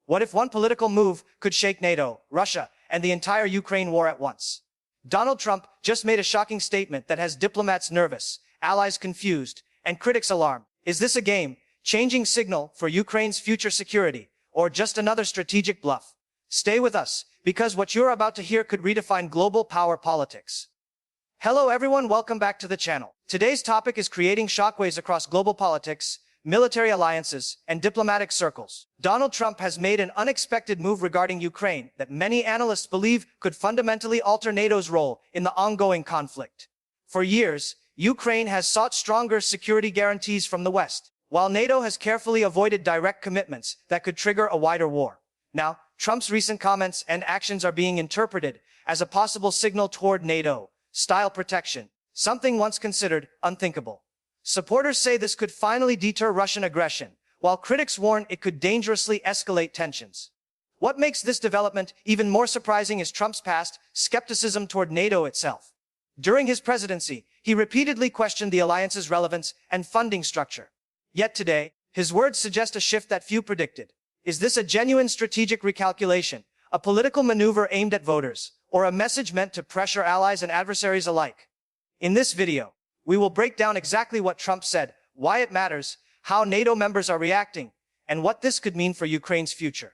What if one political move could shake NATO, Russia, and the entire Ukraine war at once? Donald Trump just made a shocking statement that has diplomats nervous, allies confused, and critics alarmed. Is this a game-changing signal for Ukraine's future security, or just another strategic bluff? Stay with us, because what you're about to hear could redefine global power politics. Hello everyone, welcome back to the channel. Today's topic is creating shockwaves across global politics, military alliances, and diplomatic circles. Donald Trump has made an unexpected move regarding Ukraine that many analysts believe could fundamentally alter NATO's role in the ongoing conflict. For years, Ukraine has sought stronger security guarantees from the West, while NATO has carefully avoided direct commitments that could trigger a wider war. Now, Trump's recent comments and actions are being interpreted as a possible signal toward NATO-style protection, something once considered unthinkable. Supporters say this could finally deter Russian aggression, while critics warn it could dangerously escalate tensions. What makes this development even more surprising is Trump's past skepticism toward NATO itself. During his presidency, he repeatedly questioned the alliance's relevance and funding structure. Yet today, his words suggest a shift that few predicted. Is this a genuine strategic recalculation, a political maneuver aimed at voters, or a message meant to pressure allies and adversaries alike? In this video, we will break down exactly what Trump said, why it matters, how NATO members are reacting, and what this could mean for Ukraine's future.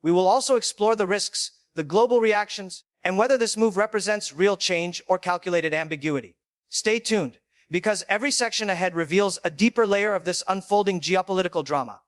We will also explore the risks, the global reactions, and whether this move represents real change or calculated ambiguity. Stay tuned, because every section ahead reveals a deeper layer of this unfolding geopolitical drama.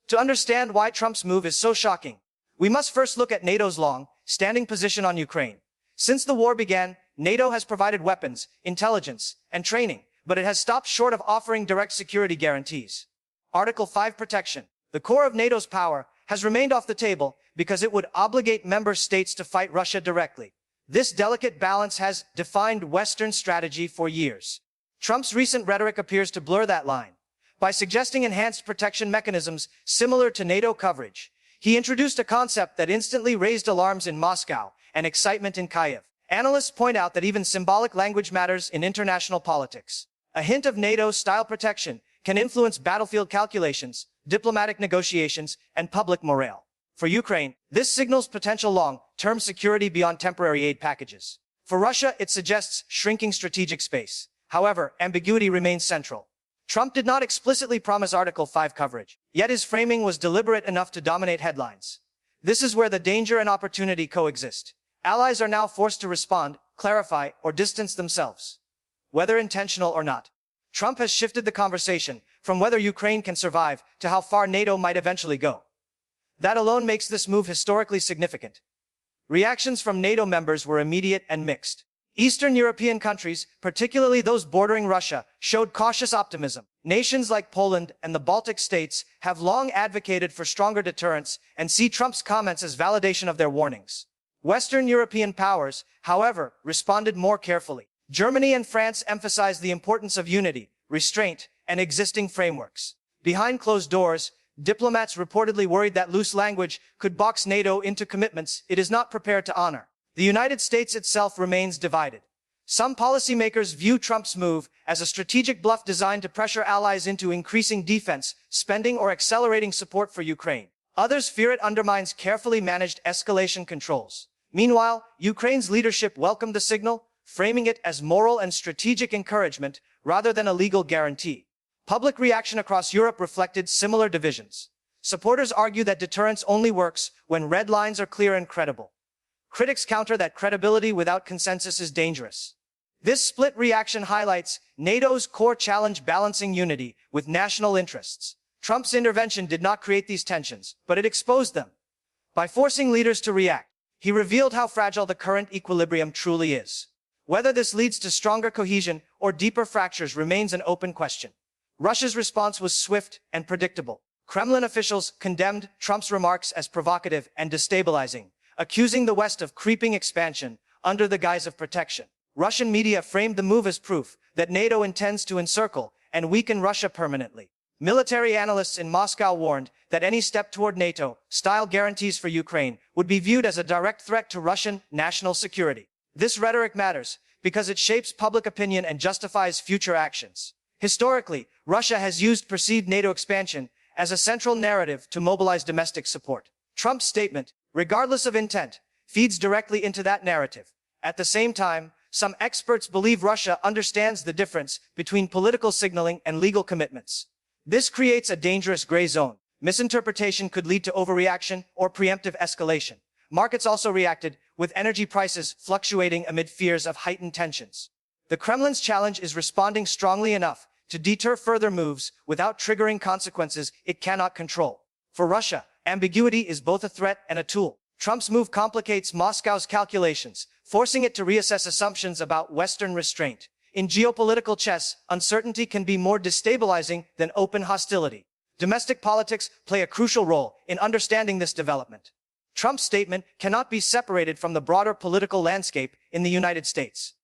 To understand why Trump's move is so shocking, we must first look at NATO's long-standing position on Ukraine. Since the war began, NATO has provided weapons, intelligence, and training, but it has stopped short of offering direct security guarantees. Article 5 protection. The core of NATO's power has remained off the table because it would obligate member states to fight Russia directly. This delicate balance has defined Western strategy for years. Trump's recent rhetoric appears to blur that line. By suggesting enhanced protection mechanisms similar to NATO coverage, he introduced a concept that instantly raised alarms in Moscow and excitement in Kyiv. Analysts point out that even symbolic language matters in international politics. A hint of NATO-style protection can influence battlefield calculations, diplomatic negotiations, and public morale. For Ukraine, this signals potential long-term security beyond temporary aid packages. For Russia, it suggests shrinking strategic space. However, ambiguity remains central. Trump did not explicitly promise Article 5 coverage, yet his framing was deliberate enough to dominate headlines. This is where the danger and opportunity coexist. Allies are now forced to respond, clarify, or distance themselves. Whether intentional or not, Trump has shifted the conversation from whether Ukraine can survive to how far NATO might eventually go. That alone makes this move historically significant. Reactions from NATO members were immediate and mixed. Eastern European countries, particularly those bordering Russia, showed cautious optimism. Nations like Poland and the Baltic states have long advocated for stronger deterrence and see Trump's comments as validation of their warnings. Western European powers, however, responded more carefully. Germany and France emphasized the importance of unity, restraint, and existing frameworks. Behind closed doors, diplomats reportedly worried that loose language could box NATO into commitments it is not prepared to honor. The United States itself remains divided. Some policymakers view Trump's move as a strategic bluff designed to pressure allies into increasing defense spending or accelerating support for Ukraine. Others fear it undermines carefully managed escalation controls. Meanwhile, Ukraine's leadership welcomed the signal, framing it as moral and strategic encouragement rather than a legal guarantee. Public reaction across Europe reflected similar divisions. Supporters argue that deterrence only works when red lines are clear and credible. Critics counter that credibility without consensus is dangerous. This split reaction highlights NATO's core challenge: balancing unity with national interests. Trump's intervention did not create these tensions, but it exposed them. By forcing leaders to react, he revealed how fragile the current equilibrium truly is. Whether this leads to stronger cohesion or deeper fractures remains an open question. Russia's response was swift and predictable. Kremlin officials condemned Trump's remarks as provocative and destabilizing, accusing the West of creeping expansion under the guise of protection. Russian media framed the move as proof that NATO intends to encircle and weaken Russia permanently. Military analysts in Moscow warned that any step toward NATO-style guarantees for Ukraine would be viewed as a direct threat to Russian national security. This rhetoric matters because it shapes public opinion and justifies future actions. Historically, Russia has used perceived NATO expansion as a central narrative to mobilize domestic support. Trump's statement, regardless of intent, feeds directly into that narrative. At the same time, some experts believe Russia understands the difference between political signaling and legal commitments. This creates a dangerous gray zone. Misinterpretation could lead to overreaction or preemptive escalation. Markets also reacted, with energy prices fluctuating amid fears of heightened tensions. The Kremlin's challenge is responding strongly enough to deter further moves without triggering consequences it cannot control. For Russia, ambiguity is both a threat and a tool. Trump's move complicates Moscow's calculations, forcing it to reassess assumptions about Western restraint. In geopolitical chess, uncertainty can be more destabilizing than open hostility. Domestic politics play a crucial role in understanding this development. Trump's statement cannot be separated from the broader political landscape in the United States.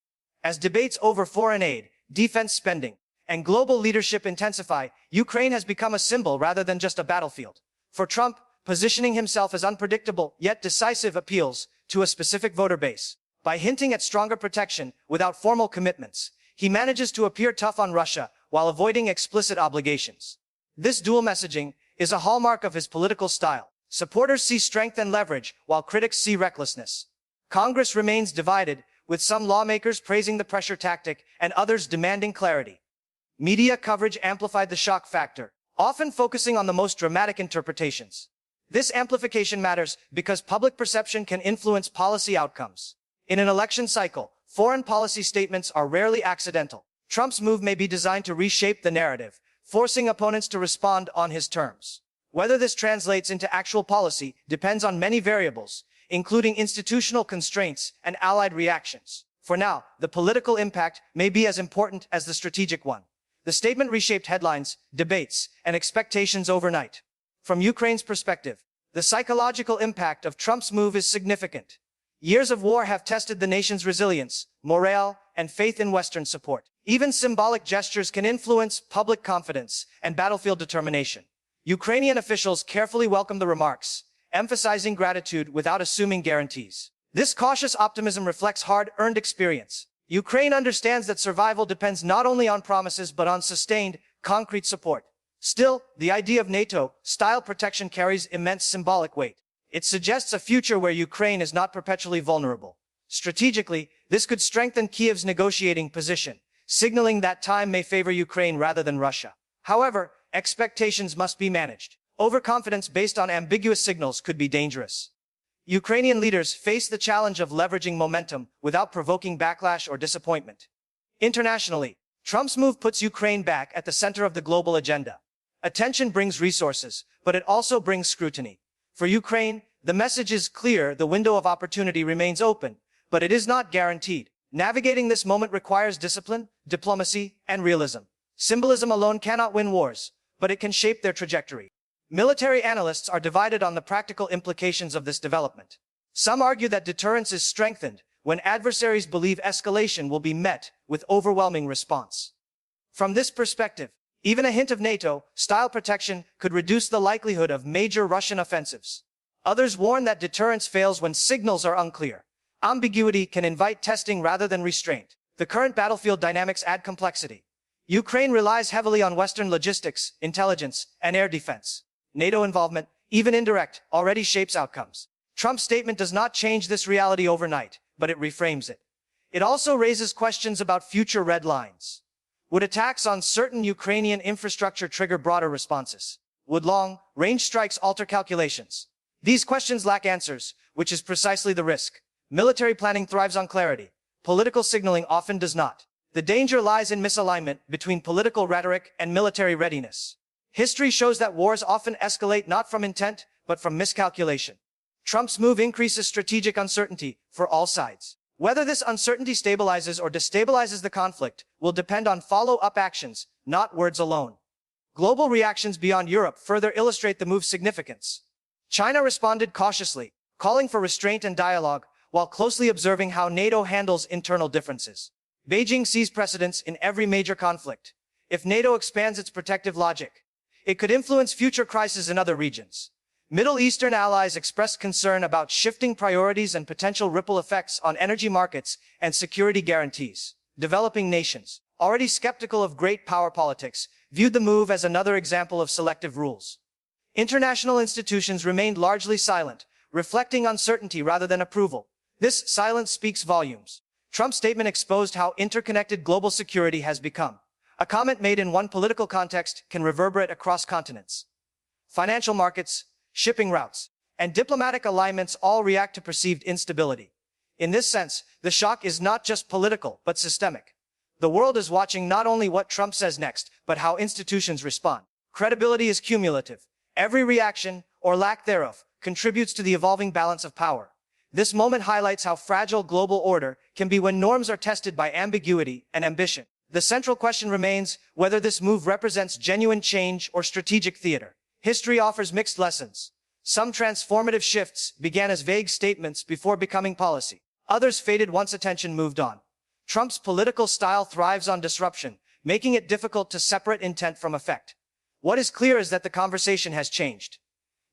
As debates over foreign aid, defense spending, and global leadership intensify, Ukraine has become a symbol rather than just a battlefield. For Trump, positioning himself as unpredictable yet decisive appeals to a specific voter base. By hinting at stronger protection without formal commitments, he manages to appear tough on Russia while avoiding explicit obligations. This dual messaging is a hallmark of his political style. Supporters see strength and leverage, while critics see recklessness. Congress remains divided, with some lawmakers praising the pressure tactic and others demanding clarity. Media coverage amplified the shock factor, often focusing on the most dramatic interpretations. This amplification matters because public perception can influence policy outcomes. In an election cycle, foreign policy statements are rarely accidental. Trump's move may be designed to reshape the narrative, forcing opponents to respond on his terms. Whether this translates into actual policy depends on many variables, including institutional constraints and allied reactions. For now, the political impact may be as important as the strategic one. The statement reshaped headlines, debates, and expectations overnight. From Ukraine's perspective, the psychological impact of Trump's move is significant. Years of war have tested the nation's resilience, morale, and faith in Western support. Even symbolic gestures can influence public confidence and battlefield determination. Ukrainian officials carefully welcomed the remarks, emphasizing gratitude without assuming guarantees. This cautious optimism reflects hard-earned experience. Ukraine understands that survival depends not only on promises but on sustained, concrete support. Still, the idea of NATO-style protection carries immense symbolic weight. It suggests a future where Ukraine is not perpetually vulnerable. Strategically, this could strengthen Kyiv's negotiating position, signaling that time may favor Ukraine rather than Russia. However, expectations must be managed. Overconfidence based on ambiguous signals could be dangerous. Ukrainian leaders face the challenge of leveraging momentum without provoking backlash or disappointment. Internationally, Trump's move puts Ukraine back at the center of the global agenda. Attention brings resources, but it also brings scrutiny. For Ukraine, the message is clear: the window of opportunity remains open, but it is not guaranteed. Navigating this moment requires discipline, diplomacy, and realism. Symbolism alone cannot win wars, but it can shape their trajectory. Military analysts are divided on the practical implications of this development. Some argue that deterrence is strengthened when adversaries believe escalation will be met with overwhelming response. From this perspective, even a hint of NATO-style protection could reduce the likelihood of major Russian offensives. Others warn that deterrence fails when signals are unclear. Ambiguity can invite testing rather than restraint. The current battlefield dynamics add complexity. Ukraine relies heavily on Western logistics, intelligence, and air defense. NATO involvement, even indirect, already shapes outcomes. Trump's statement does not change this reality overnight, but it reframes it. It also raises questions about future red lines. Would attacks on certain Ukrainian infrastructure trigger broader responses? Would long-range strikes alter calculations? These questions lack answers, which is precisely the risk. Military planning thrives on clarity. Political signaling often does not. The danger lies in misalignment between political rhetoric and military readiness. History shows that wars often escalate not from intent, but from miscalculation. Trump's move increases strategic uncertainty for all sides. Whether this uncertainty stabilizes or destabilizes the conflict will depend on follow-up actions, not words alone. Global reactions beyond Europe further illustrate the move's significance. China responded cautiously, calling for restraint and dialogue, while closely observing how NATO handles internal differences. Beijing sees precedents in every major conflict. If NATO expands its protective logic, it could influence future crises in other regions. Middle Eastern allies expressed concern about shifting priorities and potential ripple effects on energy markets and security guarantees. Developing nations, already skeptical of great power politics, viewed the move as another example of selective rules. International institutions remained largely silent, reflecting uncertainty rather than approval. This silence speaks volumes. Trump's statement exposed how interconnected global security has become. A comment made in one political context can reverberate across continents. Financial markets, shipping routes, and diplomatic alignments all react to perceived instability. In this sense, the shock is not just political, but systemic. The world is watching not only what Trump says next, but how institutions respond. Credibility is cumulative. Every reaction, or lack thereof, contributes to the evolving balance of power. This moment highlights how fragile global order can be when norms are tested by ambiguity and ambition. The central question remains whether this move represents genuine change or strategic theater. History offers mixed lessons. Some transformative shifts began as vague statements before becoming policy. Others faded once attention moved on. Trump's political style thrives on disruption, making it difficult to separate intent from effect. What is clear is that the conversation has changed.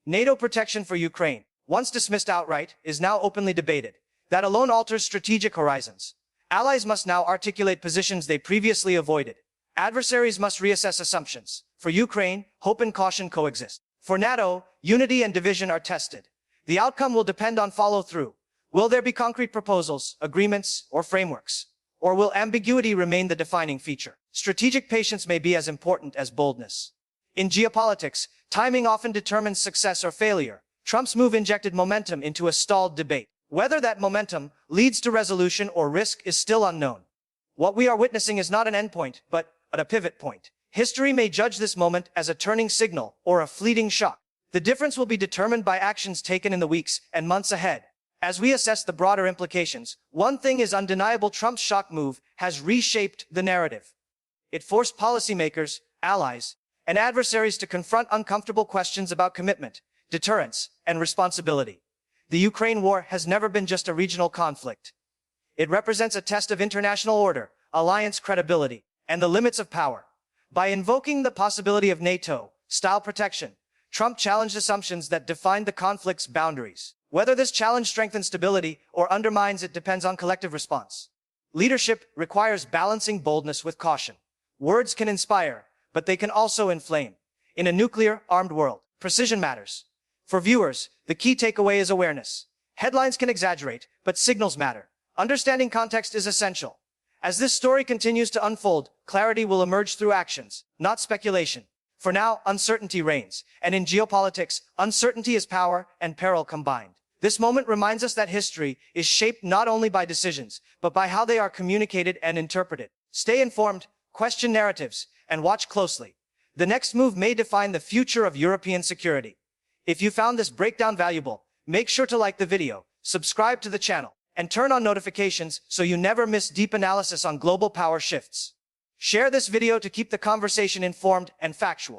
NATO protection for Ukraine, once dismissed outright, is now openly debated. That alone alters strategic horizons. Allies must now articulate positions they previously avoided. Adversaries must reassess assumptions. For Ukraine, hope and caution coexist. For NATO, unity and division are tested. The outcome will depend on follow-through. Will there be concrete proposals, agreements, or frameworks? Or will ambiguity remain the defining feature? Strategic patience may be as important as boldness. In geopolitics, timing often determines success or failure. Trump's move injected momentum into a stalled debate. Whether that momentum leads to resolution or risk is still unknown. What we are witnessing is not an endpoint, but a pivot point. History may judge this moment as a turning signal or a fleeting shock. The difference will be determined by actions taken in the weeks and months ahead. As we assess the broader implications, one thing is undeniable: Trump's shock move has reshaped the narrative. It forced policymakers, allies, and adversaries to confront uncomfortable questions about commitment, deterrence, and responsibility. The Ukraine war has never been just a regional conflict. It represents a test of international order, alliance credibility, and the limits of power. By invoking the possibility of NATO-style protection, Trump challenged assumptions that defined the conflict's boundaries. Whether this challenge strengthens stability or undermines it depends on collective response. Leadership requires balancing boldness with caution. Words can inspire, but they can also inflame. In a nuclear-armed world, precision matters. For viewers, the key takeaway is awareness. Headlines can exaggerate, but signals matter. Understanding context is essential. As this story continues to unfold, clarity will emerge through actions, not speculation. For now, uncertainty reigns, and in geopolitics, uncertainty is power and peril combined. This moment reminds us that history is shaped not only by decisions, but by how they are communicated and interpreted. Stay informed, question narratives, and watch closely. The next move may define the future of European security. If you found this breakdown valuable, make sure to like the video, subscribe to the channel, and turn on notifications so you never miss deep analysis on global power shifts. Share this video to keep the conversation informed and factual.